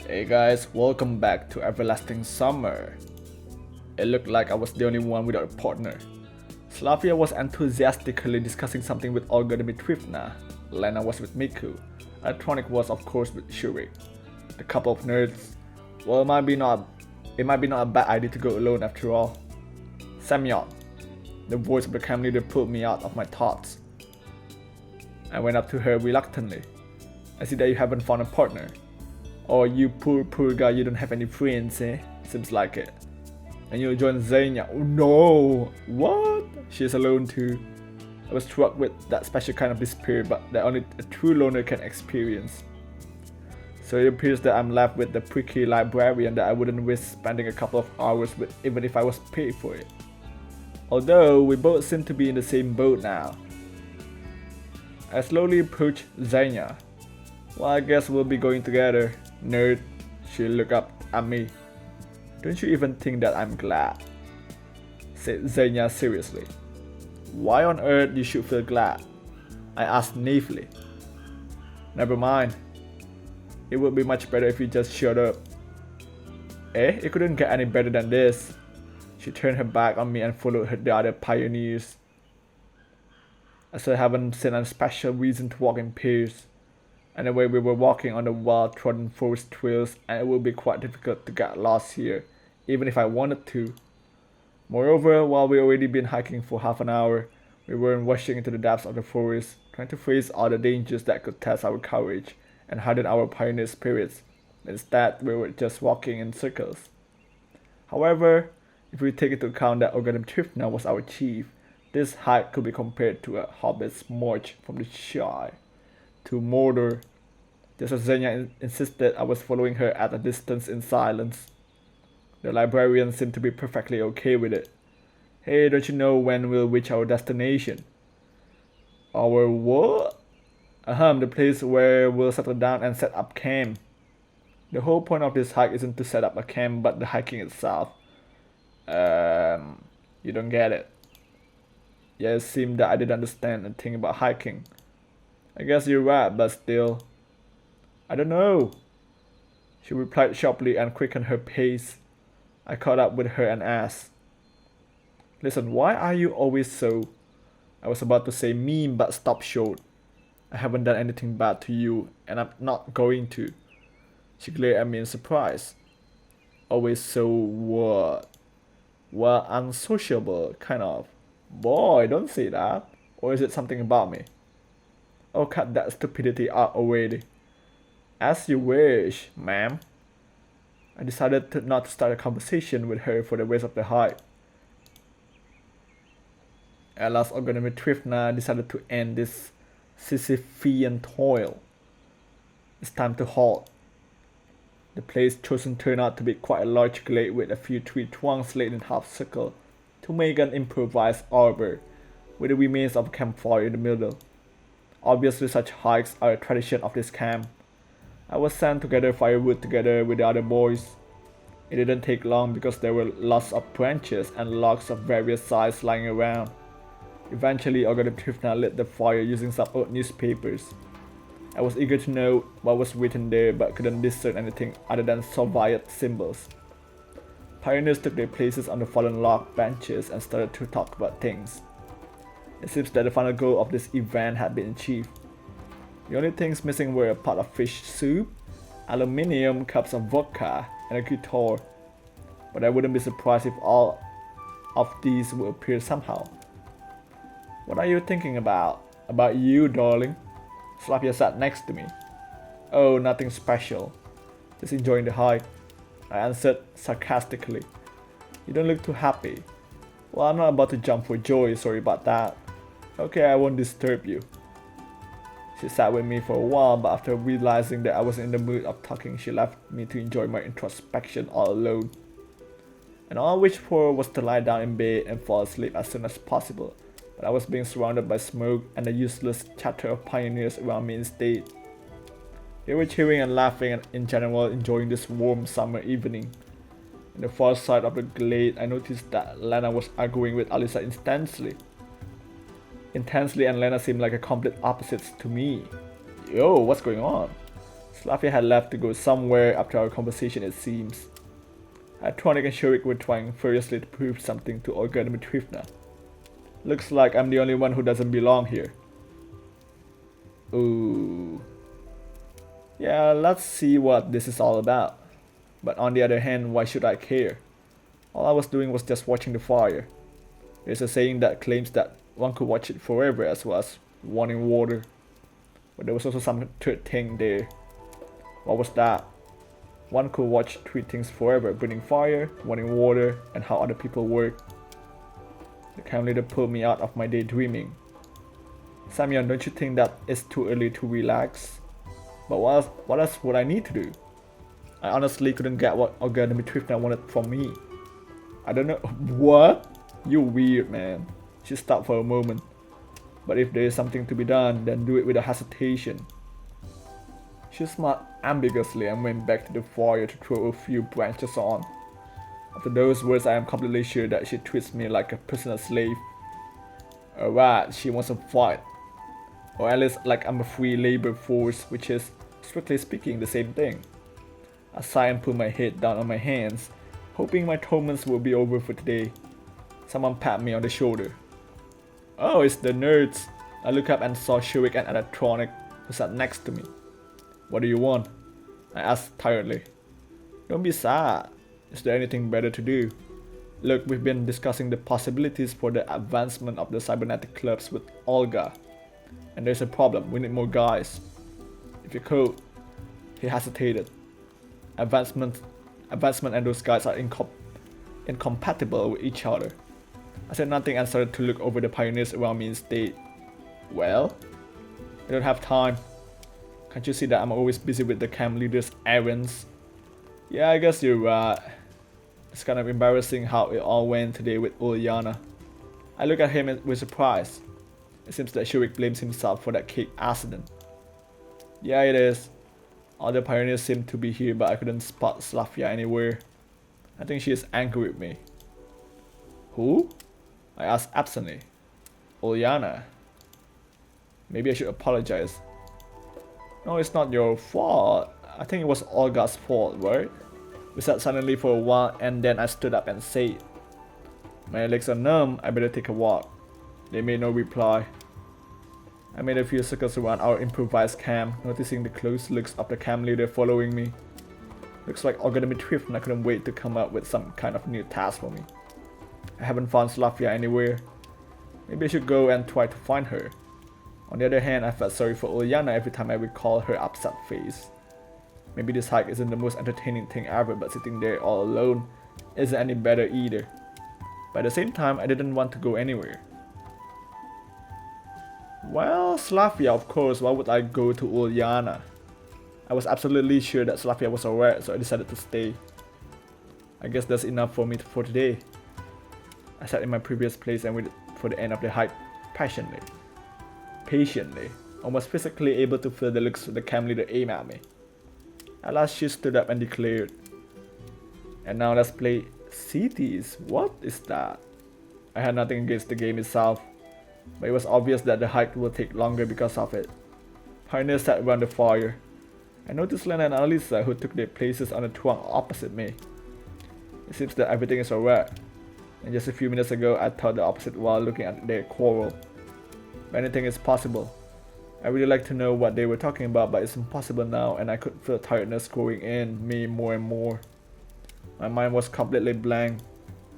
Hey guys, welcome back to Everlasting Summer. It looked like I was the only one without a partner. Slavia was enthusiastically discussing something with Olga Dmitrievna. Lena was with Miku. Electronic was of course with Shuri. The couple of nerds. Well, it might be not a bad idea to go alone after all. Semyon, the voice of the camp leader, pulled me out of my thoughts. I went up to her reluctantly. I see that you haven't found a partner. Oh, you poor guy, you don't have any friends, eh? Seems like it. And you'll join Xenia. Oh no! What? She's alone too. I was struck with that special kind of despair, but that only a true loner can experience. So it appears that I'm left with the pricky librarian that I wouldn't risk spending a couple of hours with even if I was paid for it. Although we both seem to be in the same boat now. I slowly approached Xenia. Well, I guess we'll be going together, nerd. She looked up at me. Don't you even think that I'm glad? Said Xenia seriously. Why on earth you should feel glad? I asked naively. Never mind. It would be much better if you just shut up. It couldn't get any better than this. She turned her back on me and followed the other pioneers. As I haven't seen a special reason to walk in pairs. Anyway, we were walking on the well-trodden forest trails and it would be quite difficult to get lost here, even if I wanted to. Moreover, while we already been hiking for half an hour, we weren't rushing into the depths of the forest, trying to face all the dangers that could test our courage and harden our pioneer spirits. Instead, we were just walking in circles. However, if we take into account that Olga Dmitrievna was our chief, this hike could be compared to a hobbit's march from the Shire to Mordor. Just as Xenia insisted, I was following her at a distance in silence. The librarian seemed to be perfectly okay with it. Hey, don't you know when we'll reach our destination? Our what? The place where we'll settle down and set up camp. The whole point of this hike isn't to set up a camp, but the hiking itself. You don't get it. Yeah, it seemed that I didn't understand a thing about hiking. I guess you're right, but still. I don't know. She replied sharply and quickened her pace. I caught up with her and asked, Listen, why are you always so... I was about to say mean but stopped short. I haven't done anything bad to you, and I'm not going to. She glared at me in surprise. Always so what? Well, unsociable, kind of. Boy, don't say that. Or is it something about me? Oh, cut that stupidity out already. As you wish, ma'am. I decided not to start a conversation with her for the rest of the hike. At last, Olga Dmitrievna decided to end this Sisyphean toil. It's time to halt. The place chosen turned out to be quite a large glade with a few tree trunks laid in half circle to make an improvised arbor with the remains of a campfire in the middle. Obviously, such hikes are a tradition of this camp. I was sent to gather firewood together with the other boys. It didn't take long because there were lots of branches and logs of various sizes lying around. Eventually, Olga Dmitrievna lit the fire using some old newspapers. I was eager to know what was written there but couldn't discern anything other than Soviet symbols. Pioneers took their places on the fallen log benches and started to talk about things. It seems that the final goal of this event had been achieved. The only things missing were a pot of fish soup, aluminium cups of vodka, and a guitar. But I wouldn't be surprised if all of these would appear somehow. What are you thinking about? About you, darling? Slavia sat next to me. Oh, nothing special. Just enjoying the hike. I answered sarcastically. You don't look too happy. Well, I'm not about to jump for joy, sorry about that. Okay, I won't disturb you. She sat with me for a while, but after realizing that I was in the mood of talking, she left me to enjoy my introspection all alone. And all I wished for was to lie down in bed and fall asleep as soon as possible, but I was being surrounded by smoke and the useless chatter of pioneers around me instead. They were cheering and laughing and in general enjoying this warm summer evening. On the far side of the glade, I noticed that Lena was arguing with Alisa intensely, and Lena seemed like a complete opposite to me. Yo, what's going on? Slavia had left to go somewhere after our conversation, it seems. Tronic and Shurik were trying furiously to prove something to Olga Dmitrievna. Looks like I'm the only one who doesn't belong here. Ooh. Yeah, let's see what this is all about. But on the other hand, why should I care? All I was doing was just watching the fire. There's a saying that claims that one could watch it forever as well as wanting water. But there was also some third thing there. What was that? One could watch three things forever: burning fire, wanting water, and how other people work. The camp leader pulled me out of my daydreaming. Samyon, don't you think that it's too early to relax? But what else would I need to do? I honestly couldn't get what Olga Dmitrievna wanted from me. I don't know. What? You weird, man. She stopped for a moment. But if there is something to be done, then do it without hesitation. She smiled ambiguously and went back to the fire to throw a few branches on. After those words, I am completely sure that she treats me like a personal slave. Alright, she wants to fight. Or at least like I'm a free labor force, which is, strictly speaking, the same thing. I sigh and put my head down on my hands, hoping my torments will be over for today. Someone patted me on the shoulder. Oh, it's the nerds. I looked up and saw Shurik and Electronic, who sat next to me. What do you want? I asked tiredly. Don't be sad. Is there anything better to do? Look, we've been discussing the possibilities for the advancement of the cybernetic clubs with Olga. And there's a problem, we need more guys. If you could. He hesitated. Advancement and those guys are incompatible with each other. I said nothing and started to look over the pioneers around me instead. Well? I don't have time. Can't you see that I'm always busy with the camp leader's errands? Yeah, I guess you're right. It's kind of embarrassing how it all went today with Ulyana. I look at him with surprise. It seems that Shurik blames himself for that cake accident. Yeah, it is. All the pioneers seem to be here, but I couldn't spot Slavia anywhere. I think she is angry with me. Who? I asked absently. Ulyana. Maybe I should apologize. No, it's not your fault. I think it was Olga's fault, right? We sat silently for a while and then I stood up and said, my legs are numb, I better take a walk. They made no reply. I made a few circles around our improvised camp, noticing the close looks of the camp leader following me. Looks like Olga Dmitrievna couldn't wait to come up with some kind of new task for me. I haven't found Slavia anywhere. Maybe I should go and try to find her. On the other hand, I felt sorry for Ulyana every time I recall her upset face. Maybe this hike isn't the most entertaining thing ever, but sitting there all alone isn't any better either. But at the same time, I didn't want to go anywhere. Well, Slavia, of course. Why would I go to Ulyana? I was absolutely sure that Slavia was alright, so I decided to stay. I guess that's enough for me for today. I sat in my previous place and waited for the end of the hike patiently, almost physically able to feel the looks of the camp leader aim at me. At last she stood up and declared, and now let's play Cities. What is that? I had nothing against the game itself, but it was obvious that the hike will take longer because of it. Pioneers sat around the fire. I noticed Lena and Alisa, who took their places on the trunk opposite me. It seems that everything is alright, and just a few minutes ago I thought the opposite while looking at their quarrel. But anything is possible. I really like to know what they were talking about, but it's impossible now, and I could feel tiredness growing in me more and more. My mind was completely blank.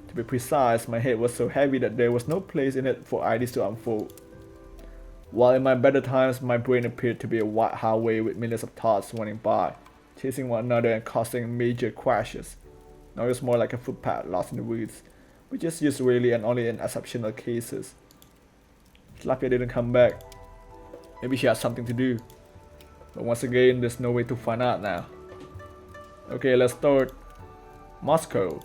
To be precise, my head was so heavy that there was no place in it for ideas to unfold. While in my better times, my brain appeared to be a wide highway with millions of thoughts running by, chasing one another and causing major crashes. Now it's more like a footpath lost in the woods, which is used rarely and only in exceptional cases. Slavia didn't come back. Maybe she had something to do. But once again, there's no way to find out now. Okay, let's start. Moscow.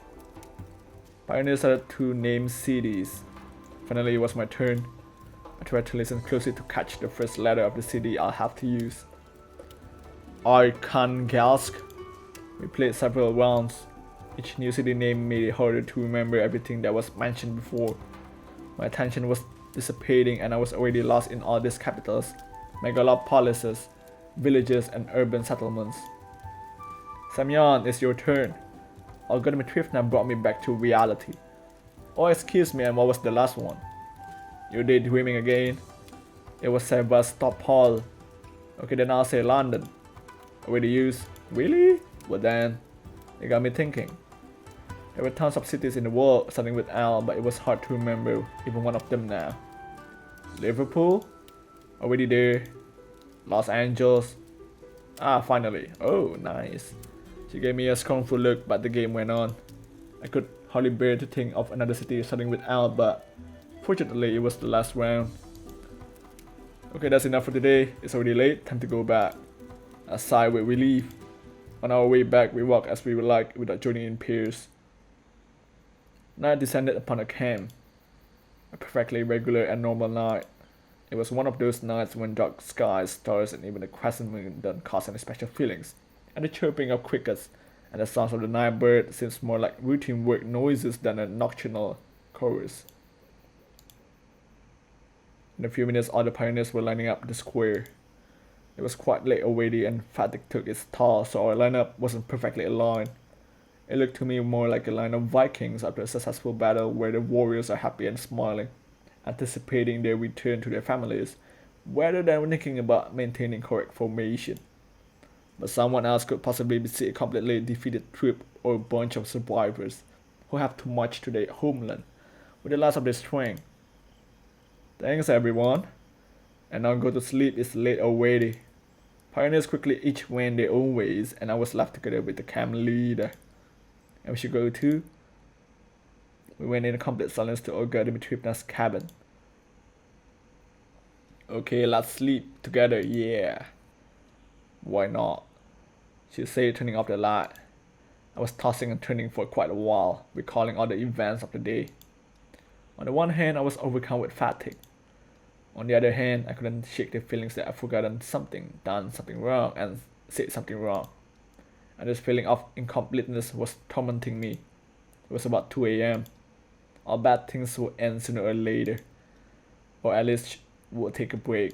Pioneers started to name cities. Finally, it was my turn. I tried to listen closely to catch the first letter of the city I'll have to use. Arkhangelsk. We played several rounds. Each new city name made it harder to remember everything that was mentioned before. My attention was dissipating and I was already lost in all these capitals, megalopolises, villages, and urban settlements. Semyon, it's your turn. Olga Dmitrievna brought me back to reality. Oh, excuse me, and what was the last one? You daydreaming again? It was Sevastopol. Okay, then I'll say London. Already used. Really? But then, it got me thinking. There were tons of cities in the world starting with L, but it was hard to remember even one of them now. Liverpool? Already there. Los Angeles? Ah, finally. Oh, nice. She gave me a scornful look, but the game went on. I could hardly bear to think of another city starting with L, but fortunately it was the last round. Okay, that's enough for today. It's already late, time to go back. A sigh with relief. On our way back, we walked as we would like without joining in pairs. Night descended upon a camp. A perfectly regular and normal night. It was one of those nights when dark skies, stars, and even the crescent moon don't cause any special feelings, and the chirping of crickets and the sounds of the night bird seems more like routine work noises than a nocturnal chorus. In a few minutes, all the pioneers were lining up the square. It was quite late already, and fatigue took its toll, so our lineup wasn't perfectly aligned. It looked to me more like a line of Vikings after a successful battle where the warriors are happy and smiling, anticipating their return to their families, rather than thinking about maintaining correct formation. But someone else could possibly be a completely defeated troop or a bunch of survivors who have to march to their homeland with the last of their strength. Thanks everyone, and now go to sleep, it's late already. Pioneers quickly each went their own ways, and I was left together with the camp leader. And we should go too. We went in complete silence to Olga Dmitrievna's cabin. Okay, let's sleep together, yeah. Why not? She said, turning off the light. I was tossing and turning for quite a while, recalling all the events of the day. On the one hand, I was overcome with fatigue. On the other hand, I couldn't shake the feelings that I'd forgotten something, done something wrong, and said something wrong. And this feeling of incompleteness was tormenting me. It was about 2 a.m. All bad things would end sooner or later, or at least would take a break.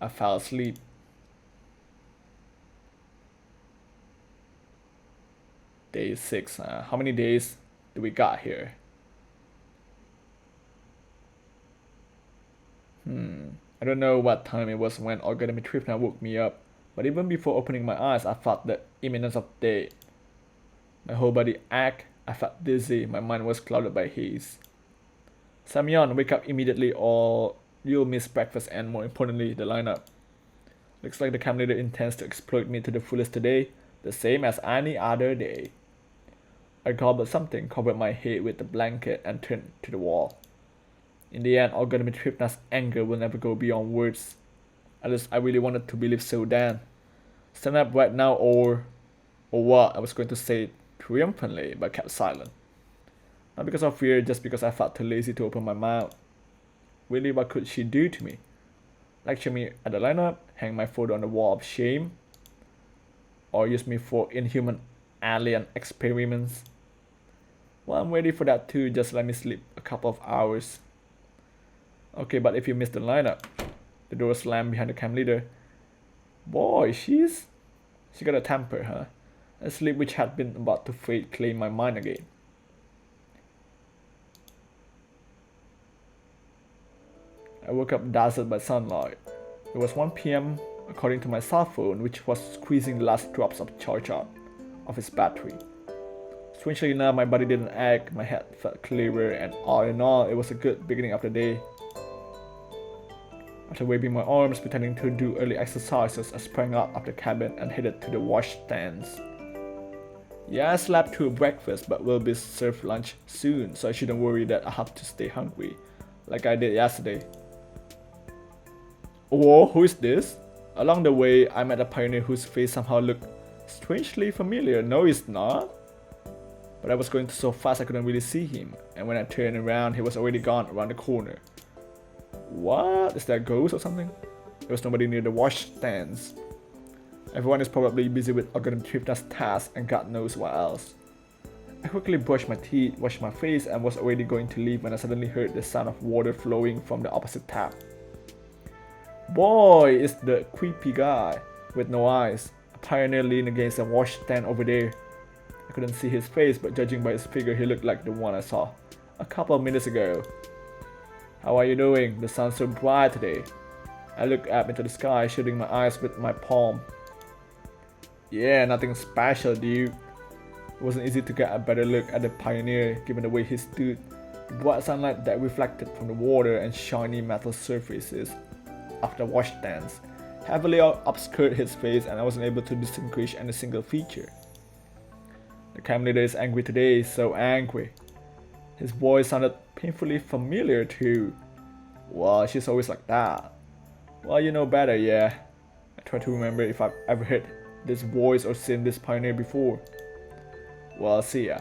I fell asleep. Day 6. How many days do we got here? I don't know what time it was when Olga Dmitrievna woke me up, but even before opening my eyes, I felt the imminence of day. My whole body ached, I felt dizzy, my mind was clouded by haze. Semyon, wake up immediately or you'll miss breakfast and, more importantly, the lineup. Looks like the camp leader intends to exploit me to the fullest today, the same as any other day. I gobbled something, covered my head with a blanket, and turned to the wall. In the end, Olga Dmitrievna's anger will never go beyond words. At least I really wanted to believe so then. Stand up right now or what? I was going to say triumphantly, but kept silent. Not because of fear, just because I felt too lazy to open my mouth. Really, what could she do to me? Lecture me at the lineup, hang my photo on the wall of shame, or use me for inhuman alien experiments? Well, I'm ready for that too, just let me sleep a couple of hours. Okay, but if you missed the lineup, the door slammed behind the camp leader. Boy, she got a temper, huh? A sleep which had been about to fade claimed my mind again. I woke up dazzled by sunlight. It was 1 p.m. according to my cell phone, which was squeezing the last drops of charge out of its battery. Strangely enough, my body didn't ache, my head felt clearer, and all in all, it was a good beginning of the day. After waving my arms, pretending to do early exercises, I sprang out of the cabin and headed to the washstands. Yeah, I slept through breakfast, but will be served lunch soon, so I shouldn't worry that I have to stay hungry, like I did yesterday. Whoa, who is this? Along the way, I met a pioneer whose face somehow looked strangely familiar. No, it's not. But I was going so fast I couldn't really see him, and when I turned around, he was already gone around the corner. What? Is that a ghost or something? There was nobody near the washstands. Everyone is probably busy with Olga Dmitrievna's task and God knows what else. I quickly brushed my teeth, washed my face, and was already going to leave when I suddenly heard the sound of water flowing from the opposite tap. Boy, it's the creepy guy with no eyes. A pioneer leaned against a washstand over there. I couldn't see his face, but judging by his figure, he looked like the one I saw a couple of minutes ago. How are you doing? The sun's so bright today. I looked up into the sky, shading my eyes with my palm. Yeah, nothing special, dude. It wasn't easy to get a better look at the pioneer, given the way he stood. The bright sunlight that reflected from the water and shiny metal surfaces of the washstands heavily obscured his face, and I wasn't able to distinguish any single feature. The camp leader is angry today, so angry. His voice sounded painfully familiar too. Well, she's always like that. Well, you know better, yeah. I try to remember if I've ever heard this voice or seen this pioneer before. Well, see ya.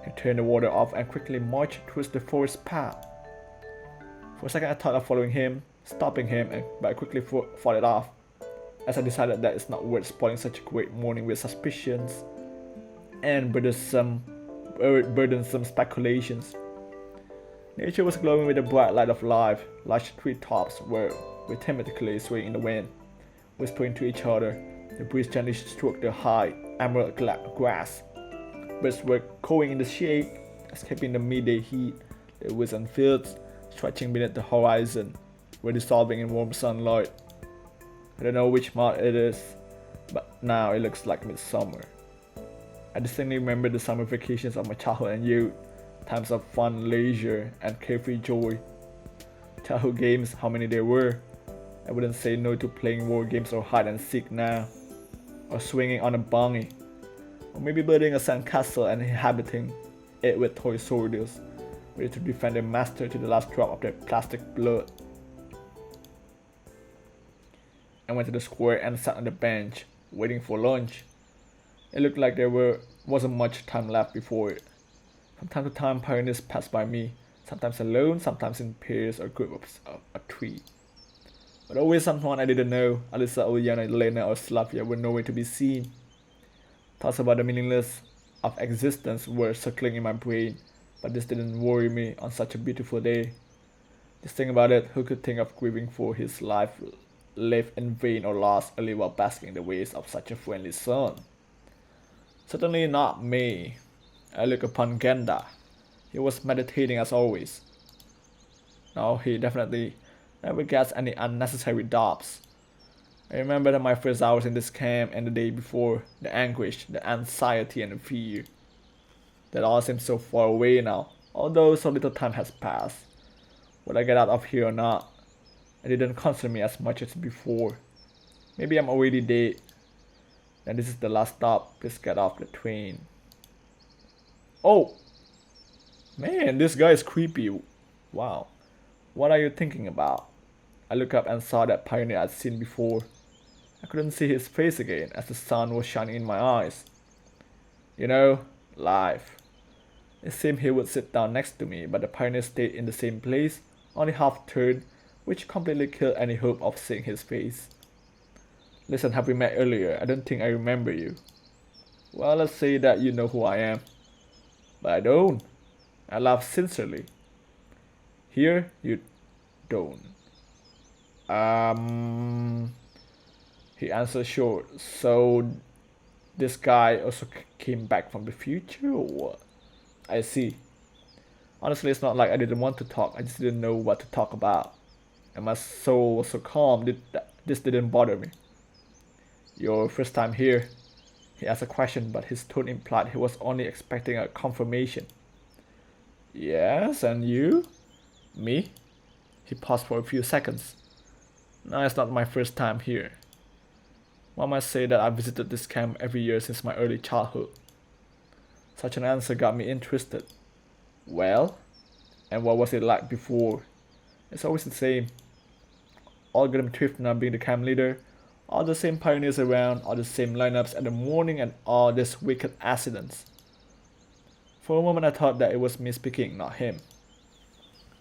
He turned the water off and quickly marched towards the forest path. For a second I thought of following him, stopping him, but I quickly fought it off, as I decided that it's not worth spoiling such a great morning with suspicions and burdensome speculations. Nature was glowing with the bright light of life. Large treetops were rhythmically swaying in the wind, whispering to each other. The breeze gently stroked the high, emerald grass. Birds were cawing in the shade, escaping the midday heat. The woods and fields, stretching beneath the horizon, were dissolving in warm sunlight. I don't know which month it is, but now it looks like midsummer. I distinctly remember the summer vacations of my childhood and youth, times of fun, leisure, and carefree joy. Childhood games, how many there were. I wouldn't say no to playing war games or hide and seek now, or swinging on a bunny, or maybe building a sandcastle and inhabiting it with toy soldiers, ready to defend their master to the last drop of their plastic blood. I went to the square and sat on the bench, waiting for lunch. It looked like there wasn't much time left before it. From time to time, pioneers passed by me, sometimes alone, sometimes in pairs or groups of a tree. But always someone I didn't know. Alyssa, Uliana, Elena, or Slavia were nowhere to be seen. Thoughts about the meaninglessness of existence were circling in my brain, but this didn't worry me on such a beautiful day. Just think about it, who could think of grieving for his life lived in vain or lost only while basking in the waves of such a friendly sun? Certainly not me. I looked upon Genda. He was meditating as always. No, he definitely never gets any unnecessary doubts. I remember that my first hours in this camp and the day before, the anguish, the anxiety and the fear. That all seems so far away now, although so little time has passed. Would I get out of here or not? It didn't concern me as much as before. Maybe I'm already dead. Then this is the last stop, please get off the train. Oh! Man, this guy is creepy. Wow. What are you thinking about? I looked up and saw that pioneer I'd seen before. I couldn't see his face again as the sun was shining in my eyes. You know, life. It seemed he would sit down next to me, but the pioneer stayed in the same place, only half turned, which completely killed any hope of seeing his face. Listen, have we met earlier? I don't think I remember you. Well, let's say that you know who I am. But I don't. I laughed sincerely. Here, you don't. He answered short. So, this guy also came back from the future or what? I see. Honestly, it's not like I didn't want to talk. I just didn't know what to talk about. And my soul was so calm that this didn't bother me. Your first time here? He asked a question, but his tone implied he was only expecting a confirmation. Yes, and you? Me? He paused for a few seconds. No, it's not my first time here. One might say that I visited this camp every year since my early childhood. Such an answer got me interested. Well, and what was it like before? It's always the same. Olga Dmitrievna being the camp leader, all the same pioneers around, all the same lineups at the morning, and all these wicked accidents. For a moment I thought that it was me speaking, not him.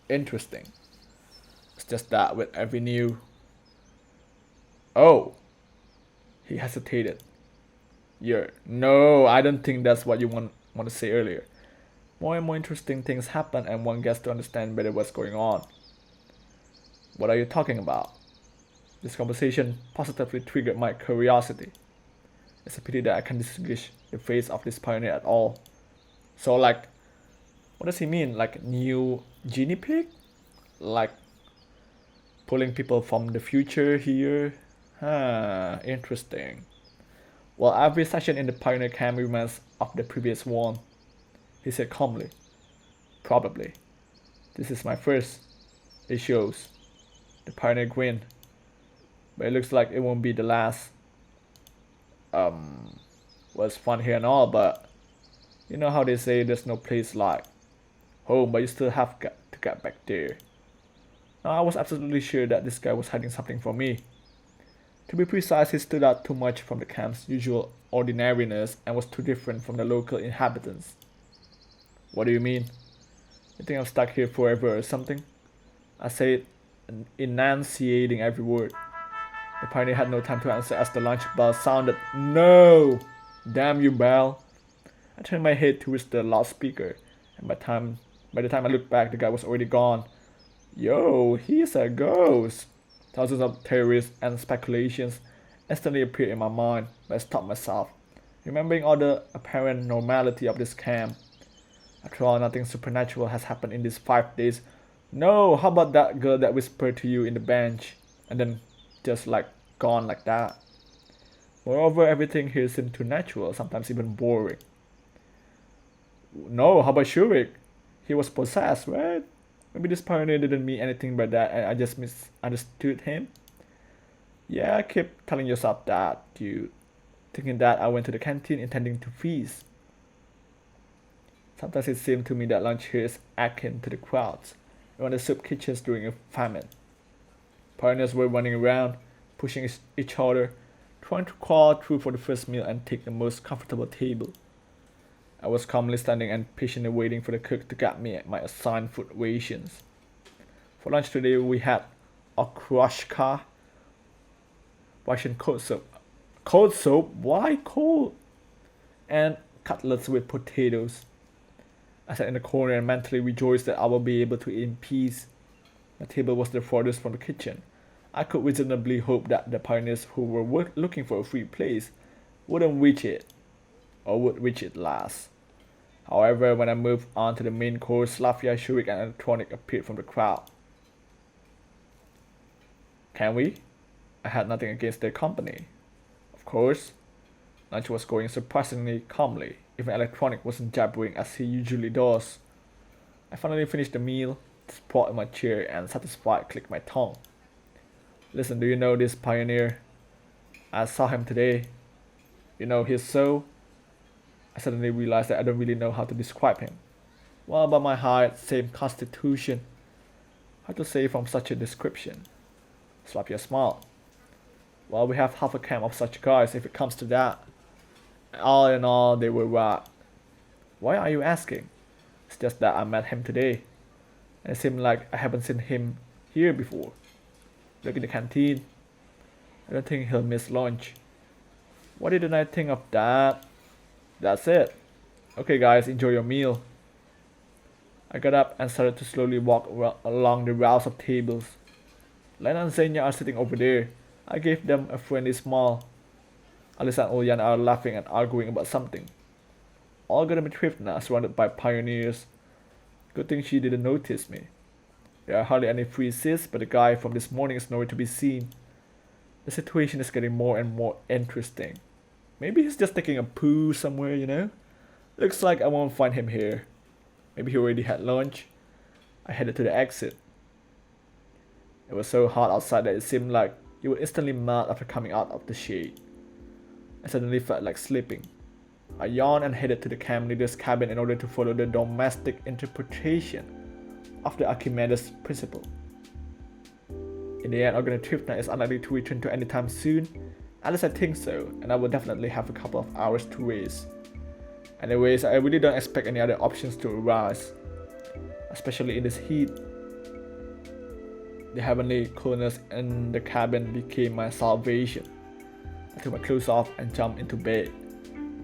Interesting. It's just that with every new... Oh! He hesitated. No, I don't think that's what you want to say earlier. More and more interesting things happen and one gets to understand better what's going on. What are you talking about? This conversation positively triggered my curiosity. It's a pity that I can't distinguish the face of this pioneer at all. So, like, what does he mean? Like, new guinea pig? Like, pulling people from the future here? Huh, interesting. Well, every session in the pioneer camp reminds of the previous one, he said calmly. Probably. This is my first. It shows. The pioneer grinned. But it looks like it won't be the last. Was fun here and all, but you know how they say there's no place like home, but you still have got to get back there. Now, I was absolutely sure that this guy was hiding something from me. To be precise, he stood out too much from the camp's usual ordinariness and was too different from the local inhabitants. What do you mean? You think I'm stuck here forever or something? I said, enunciating every word. The pioneer had no time to answer as the lunch bell sounded. No! Damn you, bell! I turned my head towards the loudspeaker, and by the time I looked back, the guy was already gone. Yo, he's a ghost! Thousands of theories and speculations instantly appeared in my mind, but I stopped myself, remembering all the apparent normality of this camp. After all, nothing supernatural has happened in these 5 days. No, how about that girl that whispered to you in the bench, and then just like gone like that? Moreover, everything here seemed too natural, sometimes even boring. No, how about Shurik? He was possessed, right? Maybe this pioneer didn't mean anything by that and I just misunderstood him. Yeah, keep telling yourself that, dude. Thinking that I went to the canteen intending to feast. Sometimes it seemed to me that lunch here is akin to the crowds around the soup kitchens during a famine. Pioneers were running around, pushing each other, trying to crawl through for the first meal and take the most comfortable table. I was calmly standing and patiently waiting for the cook to get me my assigned food rations. For lunch today, we had okroshka, Russian cold soup. Cold soup? Why cold? And cutlets with potatoes. I sat in the corner and mentally rejoiced that I would be able to eat in peace. My table was the furthest from the kitchen. I could reasonably hope that the pioneers who were looking for a free place wouldn't reach it, or would reach it last. However, when I moved on to the main course, Slavia, Shurik, and Electronic appeared from the crowd. Can we? I had nothing against their company. Of course. Lunch was going surprisingly calmly. Even Electronic wasn't jabbering as he usually does. I finally finished the meal, sprawled in my chair, and satisfied clicked my tongue. Listen, do you know this pioneer? I saw him today. You know his soul? I suddenly realized that I don't really know how to describe him. What about my height, same constitution? Hard to say from such a description. Slavia smiled. Well, we have half a camp of such guys if it comes to that. All in all, they were right. Why are you asking? It's just that I met him today. And it seemed like I haven't seen him here before. Look in the canteen. I don't think he'll miss lunch. Why didn't I think of that? That's it. Okay guys, enjoy your meal. I got up and started to slowly walk along the rows of tables. Lena and Xenia are sitting over there. I gave them a friendly smile. Alisa and Ulyan are laughing and arguing about something. Olga Dmitrievna surrounded by pioneers. Good thing she didn't notice me. There are hardly any free seats, but the guy from this morning is nowhere to be seen. The situation is getting more and more interesting. Maybe he's just taking a poo somewhere, you know? Looks like I won't find him here. Maybe he already had lunch. I headed to the exit. It was so hot outside that it seemed like it would instantly melt after coming out of the shade. I suddenly felt like sleeping. I yawned and headed to the camp leader's cabin in order to follow the domestic interpretation of the Archimedes principle. In the end, Olga Dmitrievna is unlikely to return to any time soon. At least I think so, and I will definitely have a couple of hours to waste. Anyways, I really don't expect any other options to arise, especially in this heat. The heavenly coolness in the cabin became my salvation. I took my clothes off and jumped into bed.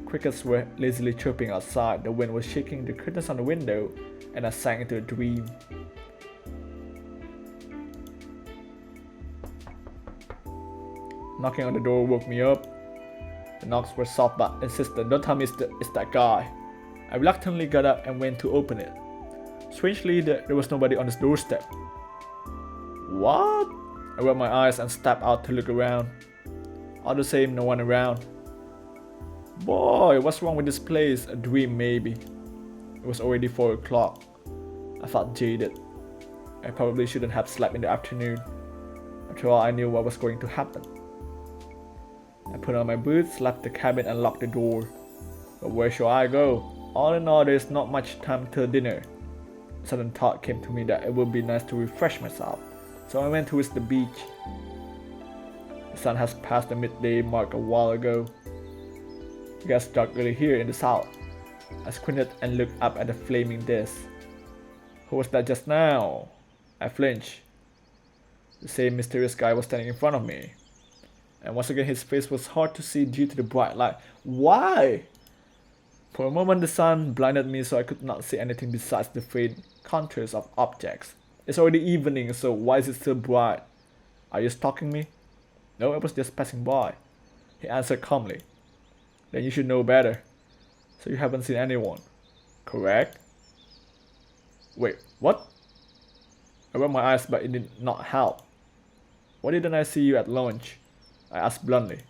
Crickets were lazily chirping outside, the wind was shaking the curtains on the window, and I sank into a dream. Knocking on the door woke me up. The knocks were soft but insistent. Don't tell me it's that guy. I reluctantly got up and went to open it. Strangely, there was nobody on the doorstep. What? I rubbed my eyes and stepped out to look around. All the same, no one around. Boy, what's wrong with this place? A dream, maybe. It was already 4 o'clock. I felt jaded. I probably shouldn't have slept in the afternoon. After all, I knew what was going to happen. I put on my boots, left the cabin and locked the door. But where shall I go? All in all, there's not much time till dinner. A sudden thought came to me that it would be nice to refresh myself. So I went towards the beach. The sun has passed the midday mark a while ago. It gets dark early here in the south. I squinted and looked up at the flaming disk. Who was that just now? I flinched. The same mysterious guy was standing in front of me. And once again his face was hard to see due to the bright light. Why? For a moment the sun blinded me so I could not see anything besides the faint contours of objects. It's already evening, so why is it still bright? Are you stalking me? No, I was just passing by. He answered calmly. Then you should know better. So you haven't seen anyone, correct? Wait, what? I rubbed my eyes but it did not help. Why didn't I see you at lunch? I asked bluntly.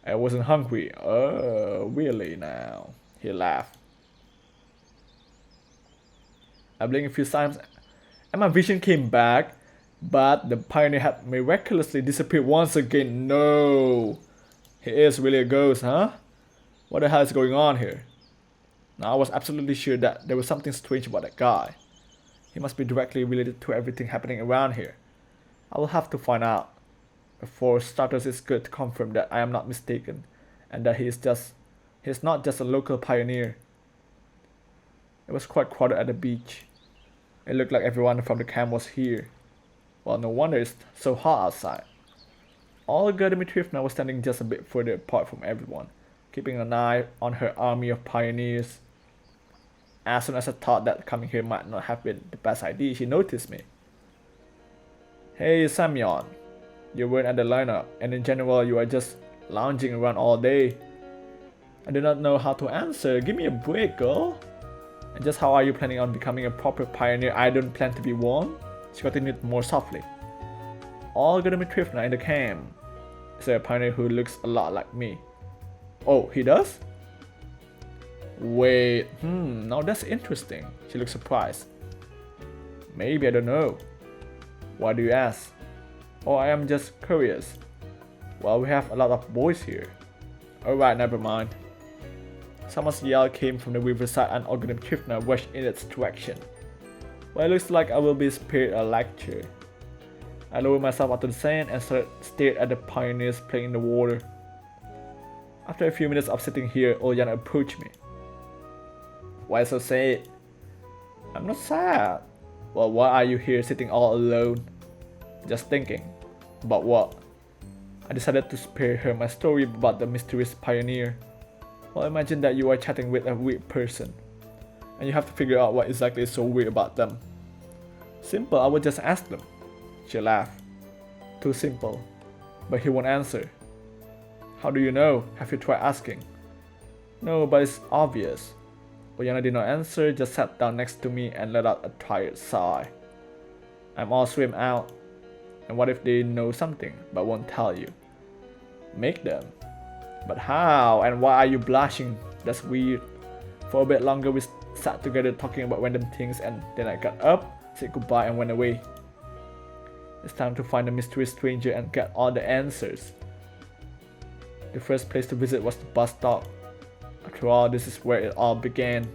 I wasn't hungry. Oh, really now? He laughed. I blinked a few times and my vision came back, but the pioneer had miraculously disappeared once again. No! He is really a ghost, huh? What the hell is going on here? Now I was absolutely sure that there was something strange about that guy. He must be directly related to everything happening around here. I will have to find out. But for starters, it's good to confirm that I am not mistaken, and that he is not just a local pioneer. It was quite crowded at the beach. It looked like everyone from the camp was here. Well, no wonder it's so hot outside. Olga Dmitrievna was standing just a bit further apart from everyone, keeping an eye on her army of pioneers. As soon as I thought that coming here might not have been the best idea, she noticed me. Hey Semyon, you weren't at the lineup, and in general you are just lounging around all day. I do not know how to answer. Give me a break, girl. And just how are you planning on becoming a proper pioneer? I don't plan to be one. She continued more softly. Olga Dmitrievna in the camp. Is there a pioneer who looks a lot like me? Oh, he does? Wait, now that's interesting. She looked surprised. Maybe, I don't know. Why do you ask? Oh, I am just curious. Well, we have a lot of boys here. Alright, never mind. Someone's yell came from the riverside and Olga Dmitrievna rushed in its direction. Well, it looks like I will be spared a lecture. I lowered myself onto the sand and stared at the pioneers playing in the water. After a few minutes of sitting here, Oljana approached me. Why so sad? I'm not sad. Well, why are you here sitting all alone? Just thinking. About what? I decided to spare her my story about the mysterious pioneer. Well, imagine that you are chatting with a weird person, and you have to figure out what exactly is so weird about them. Simple, I would just ask them. She laughed. Too simple. But he won't answer. How do you know? Have you tried asking? No, but it's obvious. Oljana did not answer, just sat down next to me and let out a tired sigh. I'm all swim out. And what if they know something, but won't tell you? Make them. But how? And why are you blushing? That's weird. For a bit longer we sat together talking about random things, and then I got up, said goodbye and went away. It's time to find the mysterious stranger and get all the answers. The first place to visit was the bus stop. After all, this is where it all began.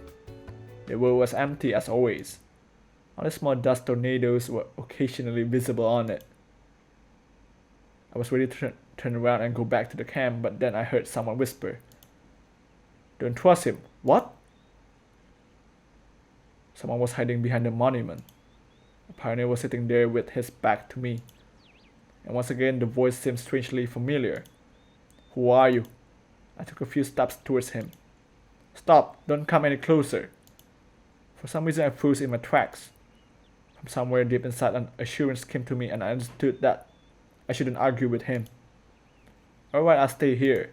The world was empty as always. Only small dust tornadoes were occasionally visible on it. I was ready to turn around and go back to the camp, but then I heard someone whisper, "Don't trust him." What? Someone was hiding behind the monument. A pioneer was sitting there with his back to me. And once again the voice seemed strangely familiar. Who are you? I took a few steps towards him. Stop, don't come any closer. For some reason I froze in my tracks. From somewhere deep inside an assurance came to me and I understood that I shouldn't argue with him. Alright, I'll stay here.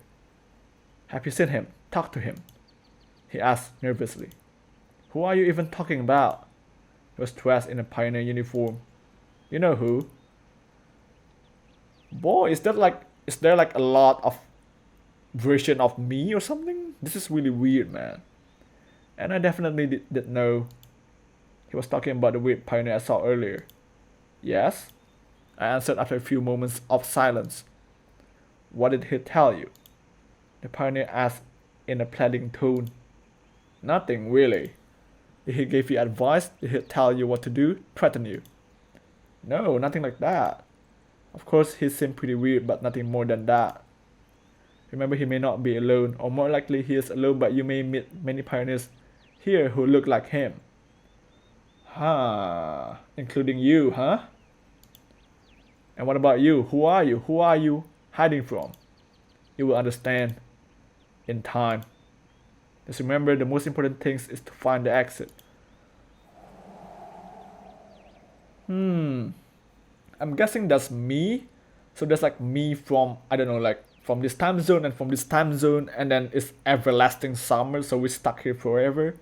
Have you seen him? Talk to him, he asked nervously. Who are you even talking about? He was dressed in a pioneer uniform. You know who? Boy, is there like a lot of version of me or something? This is really weird, man. And I definitely did know he was talking about the weird pioneer I saw earlier. Yes? I answered after a few moments of silence. What did he tell you? The pioneer asked in a pleading tone. Nothing, really. Did he give you advice? Did he tell you what to do? Threaten you? No, nothing like that. Of course, he seemed pretty weird, but nothing more than that. Remember, he may not be alone, or more likely he is alone, but you may meet many pioneers here who look like him. Huh, including you, huh? And what about you? Who are you? Who are you hiding from? You will understand in time. Just remember, the most important thing is to find the exit. I'm guessing that's me. So there's like me from, I don't know, like from this time zone and from this time zone, and then it's everlasting summer, so we're stuck here forever.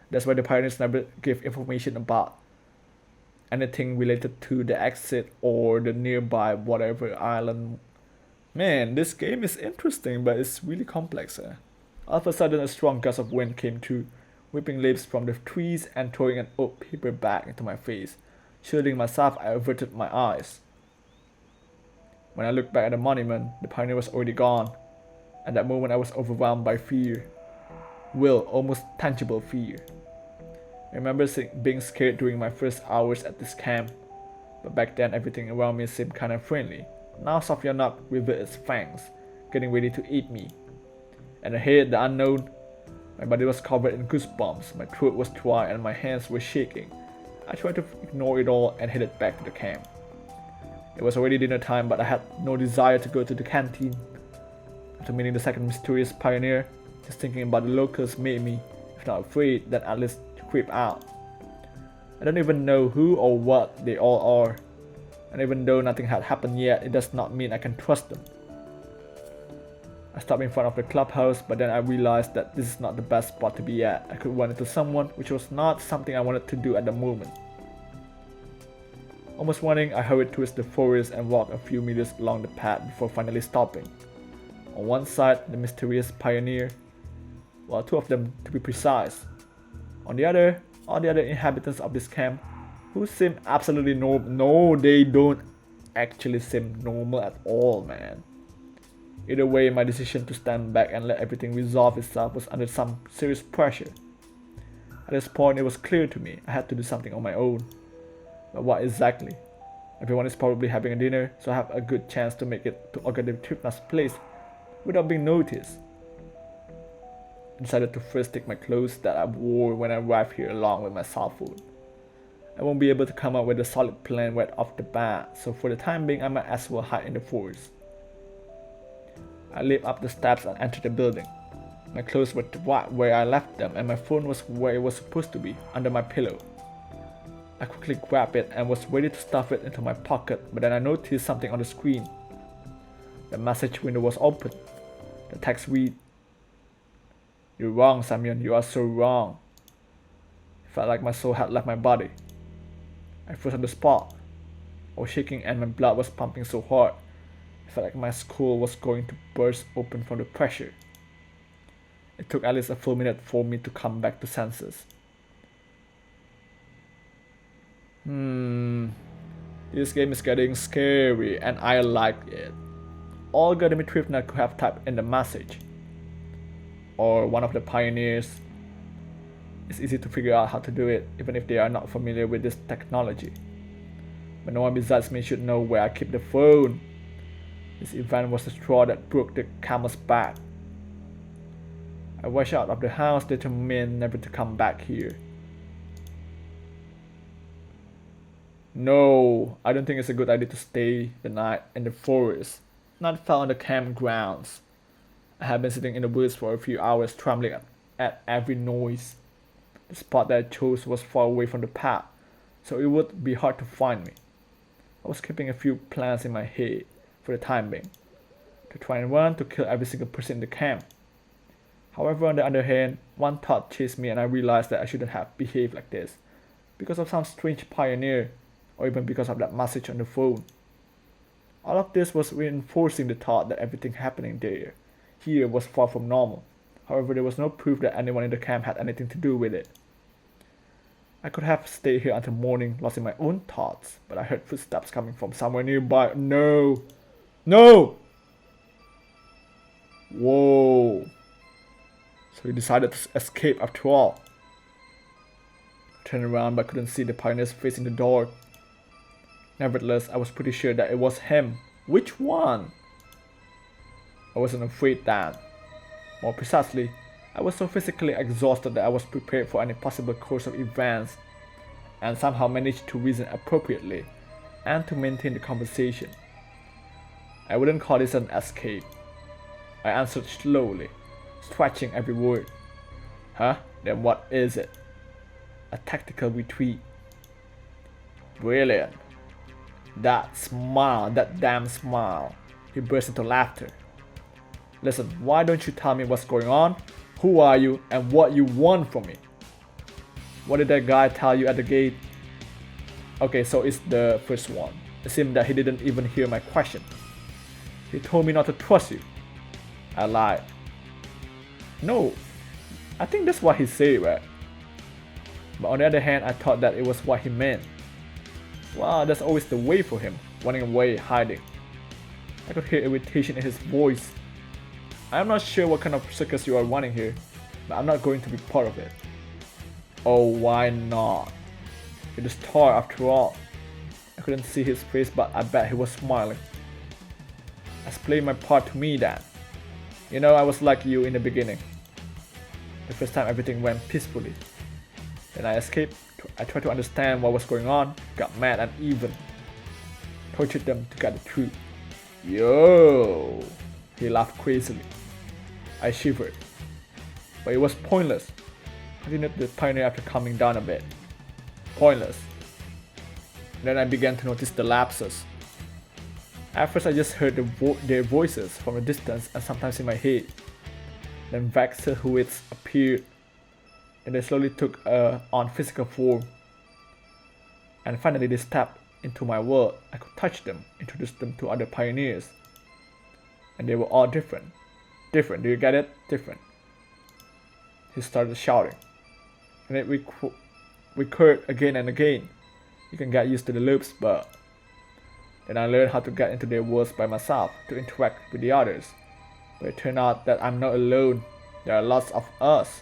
That's why the pioneers never give information about anything related to the exit or the nearby whatever island. Man, this game is interesting, but it's really complex. All of a sudden, a strong gust of wind came through, whipping leaves from the trees and throwing an old paper bag into my face. Shielding myself, I averted my eyes. When I looked back at the monument, the pioneer was already gone. At that moment, I was overwhelmed by fear. Almost tangible fear. I remember being scared during my first hours at this camp, but back then everything around me seemed kinda friendly. Now Sophianak revealed its fangs, getting ready to eat me. And ahead, the unknown. My body was covered in goosebumps, my throat was dry and my hands were shaking. I tried to ignore it all and headed back to the camp. It was already dinner time, but I had no desire to go to the canteen. After meeting the second mysterious pioneer, just thinking about the locals made me, if not afraid, then at least creep out. I don't even know who or what they all are, and even though nothing had happened yet, it does not mean I can trust them. I stopped in front of the clubhouse, but then I realized that this is not the best spot to be at. I could run into someone, which was not something I wanted to do at the moment. Almost running, I hurried towards the forest and walked a few meters along the path before finally stopping. On one side, the mysterious pioneer, well, two of them to be precise. On the other, all the other inhabitants of this camp, who seem absolutely normal. No, they don't actually seem normal at all, man. Either way, my decision to stand back and let everything resolve itself was under some serious pressure. At this point, it was clear to me I had to do something on my own. But what exactly? Everyone is probably having a dinner, so I have a good chance to make it to Olga Dmitrievna's place without being noticed. I decided to first take my clothes that I wore when I arrived here along with my cell phone. I won't be able to come up with a solid plan right off the bat, so for the time being I might as well hide in the forest. I leaped up the steps and entered the building. My clothes were right where I left them and my phone was where it was supposed to be, under my pillow. I quickly grabbed it and was ready to stuff it into my pocket, but then I noticed something on the screen. The message window was open. The text read, "You're wrong, Semyon, you are so wrong." It felt like my soul had left my body. I froze on the spot. I was shaking and my blood was pumping so hard. It felt like my skull was going to burst open from the pressure. It took at least a full minute for me to come back to senses. This game is getting scary and I like it. Olga Dmitrievna could have typed in the message. Or one of the pioneers. It's easy to figure out how to do it, even if they are not familiar with this technology. But no one besides me should know where I keep the phone. This event was the straw that broke the camel's back. I rushed out of the house, determined never to come back here. No, I don't think it's a good idea to stay the night in the forest, not far on the campgrounds. I had been sitting in the woods for a few hours, trembling at every noise. The spot that I chose was far away from the path, so it would be hard to find me. I was keeping a few plans in my head for the time being, to try and run to kill every single person in the camp. However, on the other hand, one thought chased me and I realized that I shouldn't have behaved like this because of some strange pioneer or even because of that message on the phone. All of this was reinforcing the thought that everything happening here was far from normal. However, there was no proof that anyone in the camp had anything to do with it. I could have stayed here until morning, lost in my own thoughts, but I heard footsteps coming from somewhere nearby. No! No! Whoa! So he decided to escape after all. I turned around but couldn't see the pioneer's face in the door. Nevertheless, I was pretty sure that it was him. Which one? I wasn't afraid then. More precisely, I was so physically exhausted that I was prepared for any possible course of events and somehow managed to reason appropriately and to maintain the conversation. I wouldn't call this an escape. I answered slowly, stretching every word. Huh? Then what is it? A tactical retreat. Brilliant. That smile, that damn smile. He burst into laughter. Listen, why don't you tell me what's going on? Who are you and what you want from me? What did that guy tell you at the gate? Okay, so it's the first one. It seemed that he didn't even hear my question. He told me not to trust you. I lied. No, I think that's what he said, right? But on the other hand, I thought that it was what he meant. Wow, that's always the way for him, running away, hiding. I could hear irritation in his voice. I am not sure what kind of circus you are running here, but I'm not going to be part of it. Oh, why not? You're the star after all. I couldn't see his face, but I bet he was smiling. Explain my part to me then. You know, I was like you in the beginning. The first time everything went peacefully. Then I escaped. I tried to understand what was going on, got mad and even tortured them to get the truth. Yo! He laughed crazily. I shivered. But it was pointless. Continued the pioneer after calming down a bit. Pointless. Then I began to notice the lapses. At first I just heard their voices from a distance and sometimes in my head. Then vague silhouettes appeared. And they slowly took on physical form. And finally they stepped into my world. I could touch them, introduce them to other pioneers. And they were all different. Different, do you get it? Different. He started shouting. And it recurred again and again. You can get used to the loops, but then I learned how to get into their worlds by myself, to interact with the others. But it turned out that I'm not alone. There are lots of us.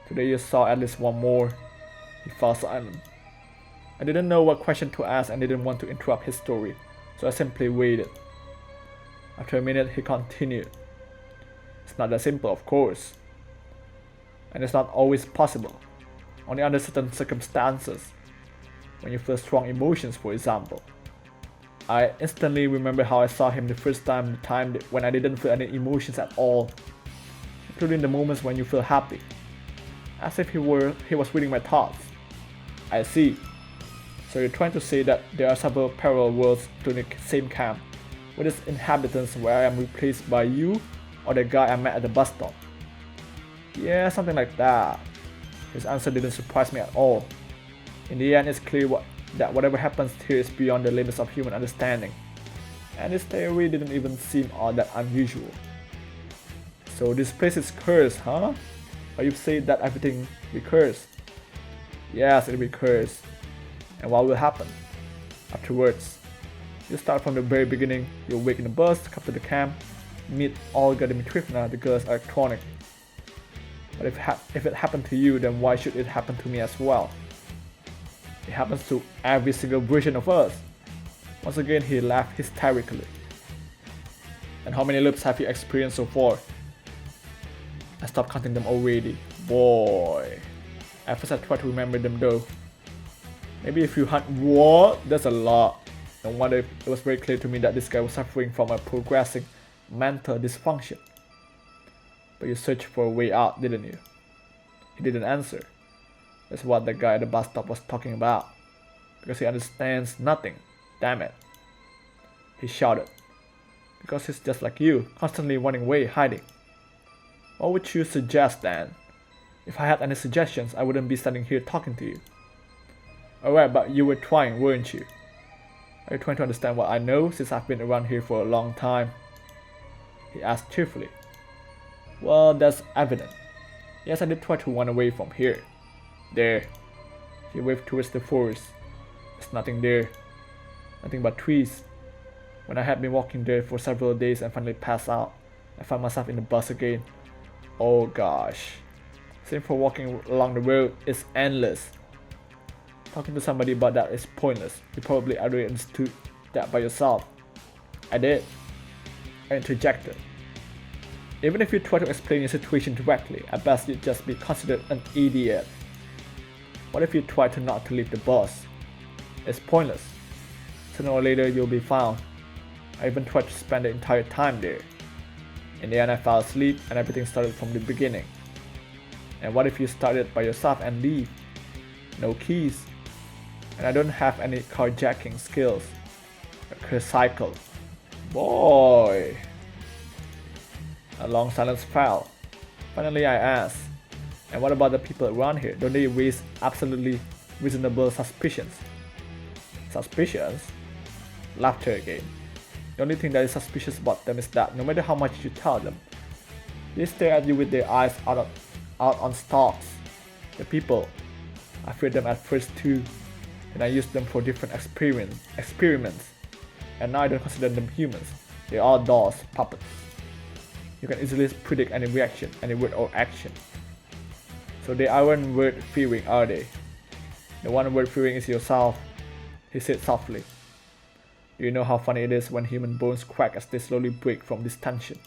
Today you saw at least one more. He fell silent. I didn't know what question to ask and didn't want to interrupt his story, so I simply waited. After a minute he continued. It's not that simple, of course. And it's not always possible. Only under certain circumstances. When you feel strong emotions, for example. I instantly remember how I saw him the first time, the time when I didn't feel any emotions at all. Including the moments when you feel happy. As if he was reading my thoughts. I see. So you're trying to say that there are several parallel worlds to the same camp, with its inhabitants where I am replaced by you or the guy I met at the bus stop. Yeah, something like that. His answer didn't surprise me at all. In the end, it's clear that whatever happens here is beyond the limits of human understanding. And this theory didn't even seem all that unusual. So this place is cursed, huh? Or you say that everything recurs? Yes, it recurs. And what will happen? Afterwards, you start from the very beginning. You wake in the bus, come to the camp, meet Olga Dmitrievna, the girl's electronic. But if it happened to you, then why should it happen to me as well? It happens to every single version of us. Once again, he laughed hysterically. And how many loops have you experienced so far? I stopped counting them already. Boy. At first I tried to remember them though. Maybe if you hunt what? That's a lot. No wonder it was very clear to me that this guy was suffering from a progressing mental dysfunction. But you searched for a way out, didn't you? He didn't answer. That's what the guy at the bus stop was talking about. Because he understands nothing. Damn it. He shouted. Because he's just like you, constantly running away, hiding. What would you suggest then? If I had any suggestions, I wouldn't be standing here talking to you. Alright, but you were trying, weren't you? Are you trying to understand what I know since I've been around here for a long time? He asked cheerfully. Well, that's evident. Yes, I did try to run away from here. There. He waved towards the forest. There's nothing there. Nothing but trees. When I had been walking there for several days and finally passed out, I found myself in the bus again. Oh gosh. Same for walking along the road is endless. Talking to somebody about that is pointless. You probably already understood that by yourself. I did. I interjected. Even if you try to explain your situation directly, at best you'd just be considered an idiot. What if you try to not to leave the bus? It's pointless. Sooner or later you'll be found. I even tried to spend the entire time there. In the end I fell asleep and everything started from the beginning. And what if you started by yourself and leave? No keys. And I don't have any carjacking skills. A cycle. Boy. A long silence fell. Finally I asked, and what about the people around here? Don't they raise absolutely reasonable suspicions? Suspicions? Laughter again. The only thing that is suspicious about them is that no matter how much you tell them, they stare at you with their eyes out on stalks. The people, I feared them at first too, and I used them for different experiments, and now I don't consider them humans. They are dolls, puppets. You can easily predict any reaction, any word or action. So they aren't word fearing, are they? The one word fearing is yourself, he said softly. Do you know how funny it is when human bones crack as they slowly break from this tension?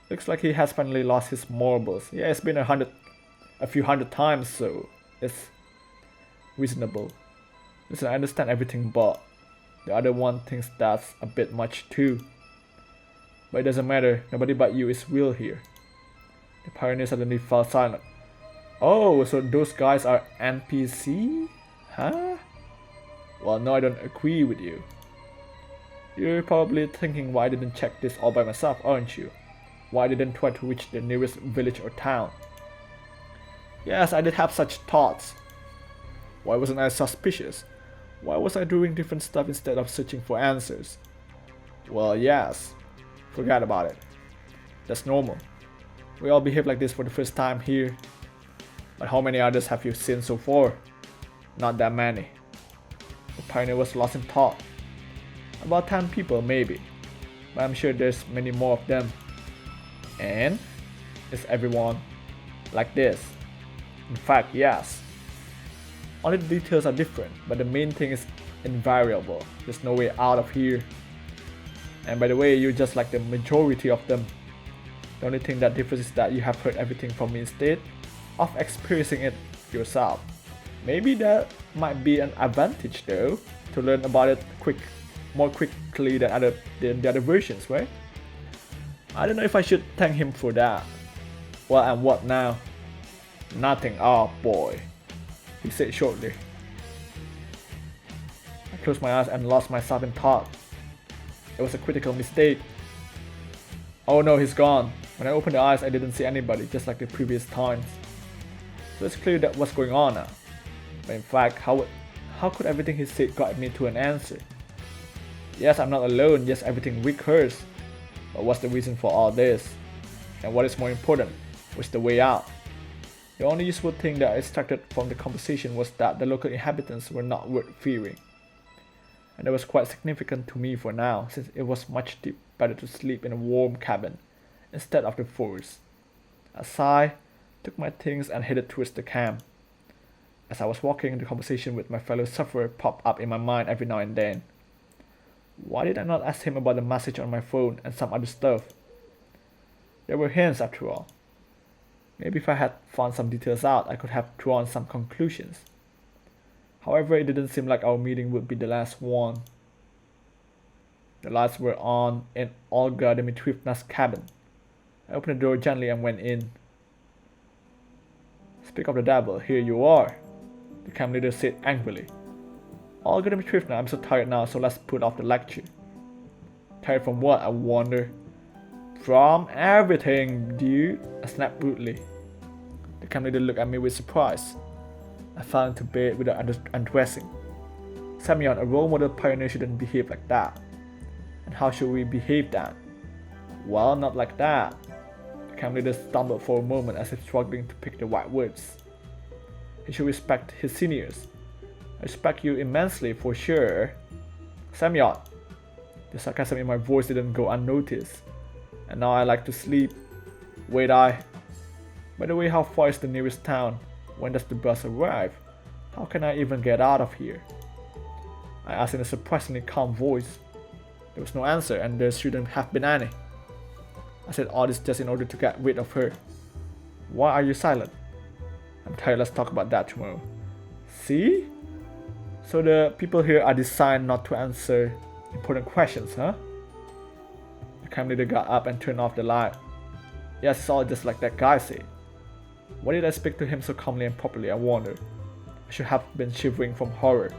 Looks like he has finally lost his marbles. Yeah, it's been a few hundred times, so it's reasonable. Listen, I understand everything, but the other one thinks that's a bit much too. But it doesn't matter, nobody but you is real here. The pioneer suddenly fell silent. Oh, so those guys are NPC? Huh? Well, no, I don't agree with you. You're probably thinking why I didn't check this all by myself, aren't you? Why I didn't try to reach the nearest village or town? Yes, I did have such thoughts. Why wasn't I suspicious? Why was I doing different stuff instead of searching for answers? Well, yes. Forget about it. That's normal. We all behave like this for the first time here. But how many others have you seen so far? Not that many. The pioneer was lost in thought. About 10 people maybe. But I'm sure there's many more of them. And is everyone like this? In fact, yes. Only the details are different, but the main thing is invariable. There's no way out of here. And by the way, you're just like the majority of them. The only thing that differs is that you have heard everything from me instead of experiencing it yourself. Maybe that might be an advantage though, to learn about it more quickly than the other versions, right? I don't know if I should thank him for that. Well, and what now? Nothing, oh boy, he said shortly. I closed my eyes and lost myself in thought. It was a critical mistake. Oh no, he's gone. When I opened the eyes, I didn't see anybody, just like the previous times. So it's clear that what's going on now. But in fact, how could everything he said guide me to an answer? Yes, I'm not alone. Yes, everything recurs. But what's the reason for all this? And what is more important, what's the way out? The only useful thing that I extracted from the conversation was that the local inhabitants were not worth fearing. And that was quite significant to me for now, since it was much better to sleep in a warm cabin instead of the forest. A sigh, took my things and headed towards the camp. As I was walking, the conversation with my fellow sufferer popped up in my mind every now and then. Why did I not ask him about the message on my phone and some other stuff? There were hints after all. Maybe if I had found some details out, I could have drawn some conclusions. However, it didn't seem like our meeting would be the last one. The lights were on in Olga Dmitrievna's cabin. I opened the door gently and went in. Speak of the devil, here you are, the camp leader said angrily. Olga Dmitrievna, I'm so tired now, so let's put off the lecture. Tired from what, I wonder? From everything, dude, I snapped rudely. The camp leader looked at me with surprise. I fell into bed without undressing. Semyon, a role model pioneer shouldn't behave like that. And how should we behave then? Well, not like that. The camp leader stumbled for a moment as if struggling to pick the right words. He should respect his seniors. I respect you immensely for sure. Semyon. The sarcasm in my voice didn't go unnoticed. And now I like to sleep. Wait, by the way, how far is the nearest town? When does the bus arrive? How can I even get out of here? I asked in a surprisingly calm voice. There was no answer, and there shouldn't have been any. I said all this just in order to get rid of her. Why are you silent? I'm tired, let's talk about that tomorrow. See? So the people here are designed not to answer important questions, huh? The camp leader got up and turned off the light. Yes, it's all just like that guy said. Why did I speak to him so calmly and properly, I wonder? I should have been shivering from horror.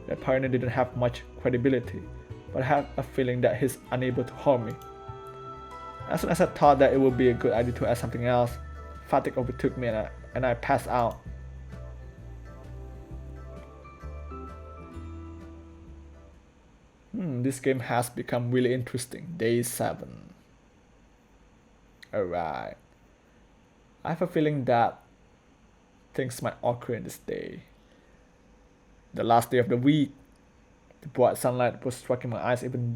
That pioneer didn't have much credibility, but I have a feeling that he's unable to harm me. As soon as I thought that it would be a good idea to add something else, fatigue overtook me and I passed out. This game has become really interesting. Day 7. Alright. I have a feeling that things might occur in this day. The last day of the week. The bright sunlight was striking my eyes even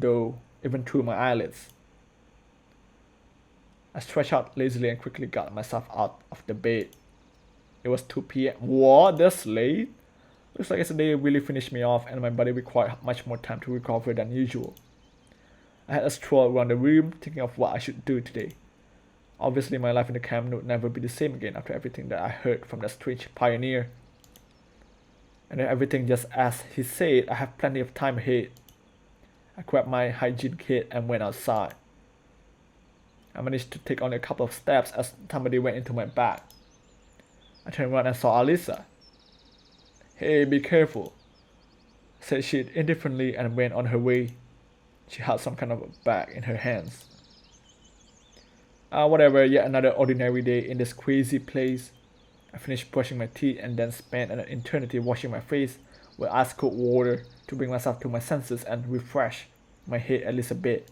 through my eyelids. I stretched out lazily and quickly got myself out of the bed. It was 2 p.m. What? That's late? Looks like yesterday really finished me off and my body required much more time to recover than usual. I had a stroll around the room thinking of what I should do today. Obviously my life in the camp would never be the same again after everything that I heard from that strange pioneer. And then everything just as he said, I have plenty of time ahead. I grabbed my hygiene kit and went outside. I managed to take only a couple of steps as somebody went into my bag. I turned around and saw Alisa. Hey, be careful, said she indifferently and went on her way. She had some kind of a bag in her hands. Whatever, yet another ordinary day in this crazy place. I finished brushing my teeth and then spent an eternity washing my face with ice cold water to bring myself to my senses and refresh my head at least a bit.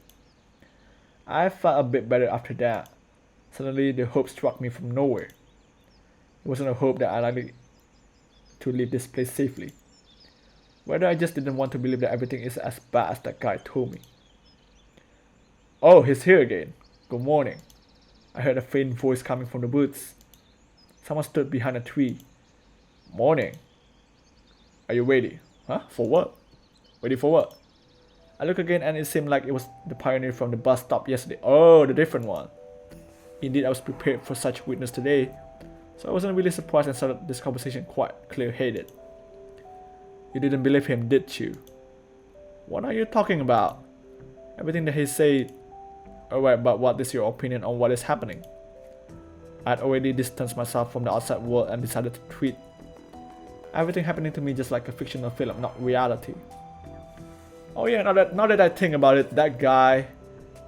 I felt a bit better after that. Suddenly the hope struck me from nowhere. It wasn't a hope that I likely to leave this place safely. Whether I just didn't want to believe that everything is as bad as that guy told me. Oh, he's here again. Good morning. I heard a faint voice coming from the woods. Someone stood behind a tree. Morning. Are you ready? Huh? For what? Ready for what? I looked again and it seemed like it was the pioneer from the bus stop yesterday. Oh, the different one. Indeed, I was prepared for such witness today, so I wasn't really surprised and started this conversation quite clear-headed. You didn't believe him, did you? What are you talking about? Everything that he said. Alright, but what is your opinion on what is happening? I had already distanced myself from the outside world and decided to treat everything happening to me just like a fictional film, not reality. Oh yeah, now that I think about it, that guy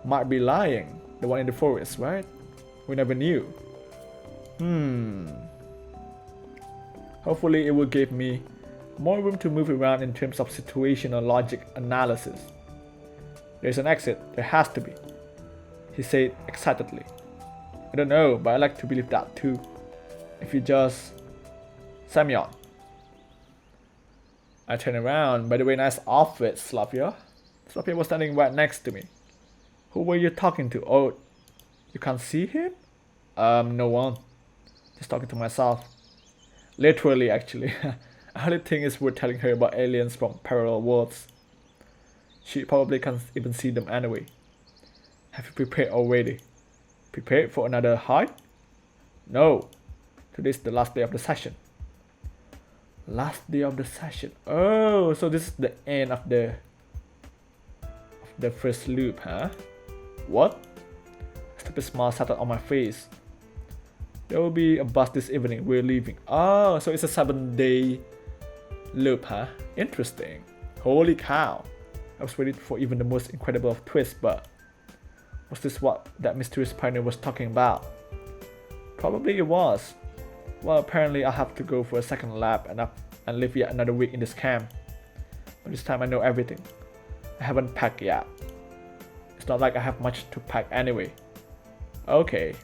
might be lying. The one in the forest, right? We never knew. Hopefully it will give me more room to move around in terms of situational logic analysis. There's an exit, there has to be, he said excitedly. I don't know, but I like to believe that too. If you just... Semyon. I turned around. By the way, nice outfit, Slavia. Slavia was standing right next to me. Who were you talking to? Oh, you can't see him? No one. Just talking to myself. Literally, actually. I only think it's worth telling her about aliens from parallel worlds. She probably can't even see them anyway. Have you prepared already? Prepared for another hike? No. Today's the last day of the session. Last day of the session. Oh, so this is the end of the first loop, huh? What? A stupid smile settled on my face. There will be a bus this evening. We're leaving. Oh, so it's a 7-day loop, huh? Interesting. Holy cow. I was ready for even the most incredible of twists, but was this what that mysterious pioneer was talking about? Probably it was. Well, apparently I have to go for a second lap and live yet another week in this camp. But this time I know everything. I haven't packed yet. It's not like I have much to pack anyway. Okay.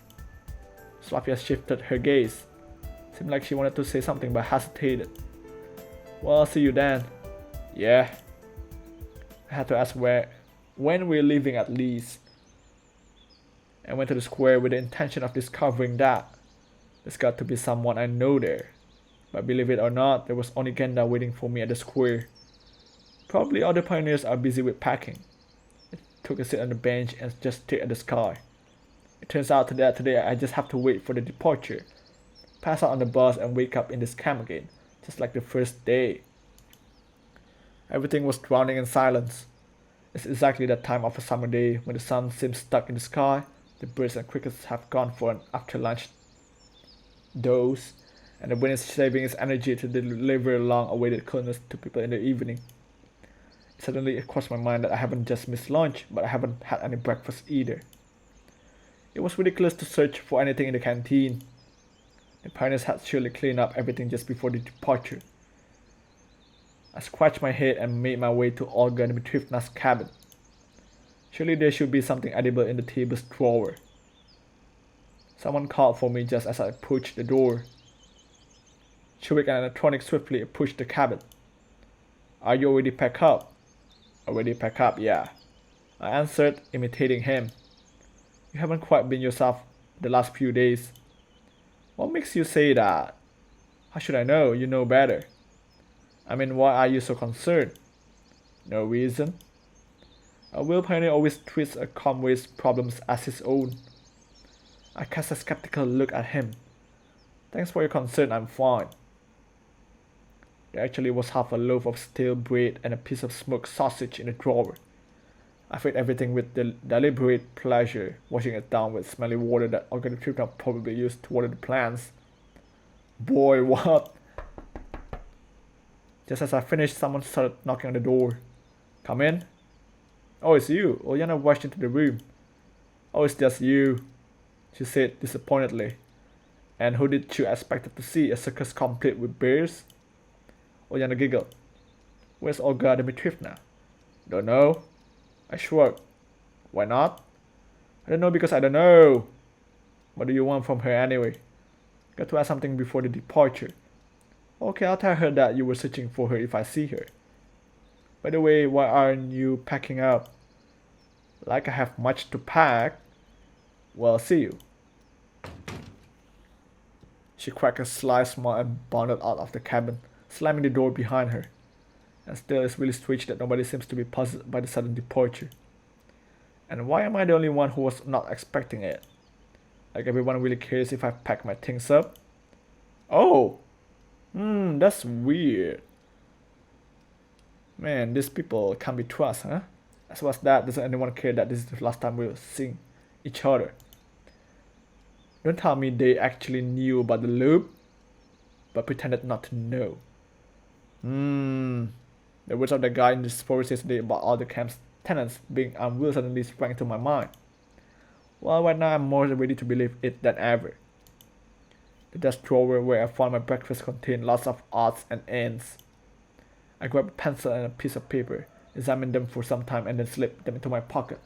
Slavia shifted her gaze. Seemed like she wanted to say something but hesitated. Well, I'll see you then. Yeah. I had to ask when we're leaving at least. I went to the square with the intention of discovering that there's got to be someone I know there. But believe it or not, there was only Genda waiting for me at the square. Probably other pioneers are busy with packing. I took a seat on the bench and just stared at the sky. It turns out that today I just have to wait for the departure, pass out on the bus and wake up in this camp again, just like the first day. Everything was drowning in silence. It's exactly that time of a summer day when the sun seems stuck in the sky, the birds and crickets have gone for an after-lunch doze, and the wind is saving its energy to deliver long-awaited coolness to people in the evening. Suddenly it crossed my mind that I haven't just missed lunch, but I haven't had any breakfast either. It was ridiculous to search for anything in the canteen. The pioneers had surely cleaned up everything just before the departure. I scratched my head and made my way to Olga Dmitrievna's cabin. Surely there should be something edible in the table's drawer. Someone called for me just as I approached the door. Chewik and Electronic swiftly approached the cabin. Are you already packed up? Already packed up, yeah. I answered, imitating him. You haven't quite been yourself the last few days. What makes you say that? How should I know? You know better. I mean, why are you so concerned? No reason. A real pioneer always treats a comrade's problems as his own. I cast a skeptical look at him. Thanks for your concern, I'm fine. There actually was half a loaf of stale bread and a piece of smoked sausage in the drawer. I fed everything with deliberate pleasure, washing it down with smelly water that Olga Dmitrievna probably used to water the plants. Boy, what? Just as I finished, someone started knocking on the door. Come in. Oh, it's you. Olyana rushed into the room. Oh, it's just you, she said disappointedly. And who did you expect to see? A circus complete with bears? Olyana giggled. Where's Olga Dmitrievna? Don't know. I shrugged. Why not? I don't know because I don't know. What do you want from her anyway? Got to ask something before the departure. Okay, I'll tell her that you were searching for her if I see her. By the way, why aren't you packing up? Like I have much to pack. Well, see you. She cracked a sly smile and bounded out of the cabin, slamming the door behind her. And still, it's really strange that nobody seems to be puzzled by the sudden departure. And why am I the only one who was not expecting it? Like everyone really cares if I pack my things up? Oh! That's weird. Man, these people can't be trusted, huh? As well as that, doesn't anyone care that this is the last time we'll see each other? Don't tell me they actually knew about the loop, but pretended not to know. The words of the guy in this forest yesterday about all the camp's tenants being unreal suddenly sprang to my mind. Well, right now I'm more ready to believe it than ever. The desk drawer where I found my breakfast contained lots of odds and ends. I grabbed a pencil and a piece of paper, examined them for some time and then slipped them into my pocket.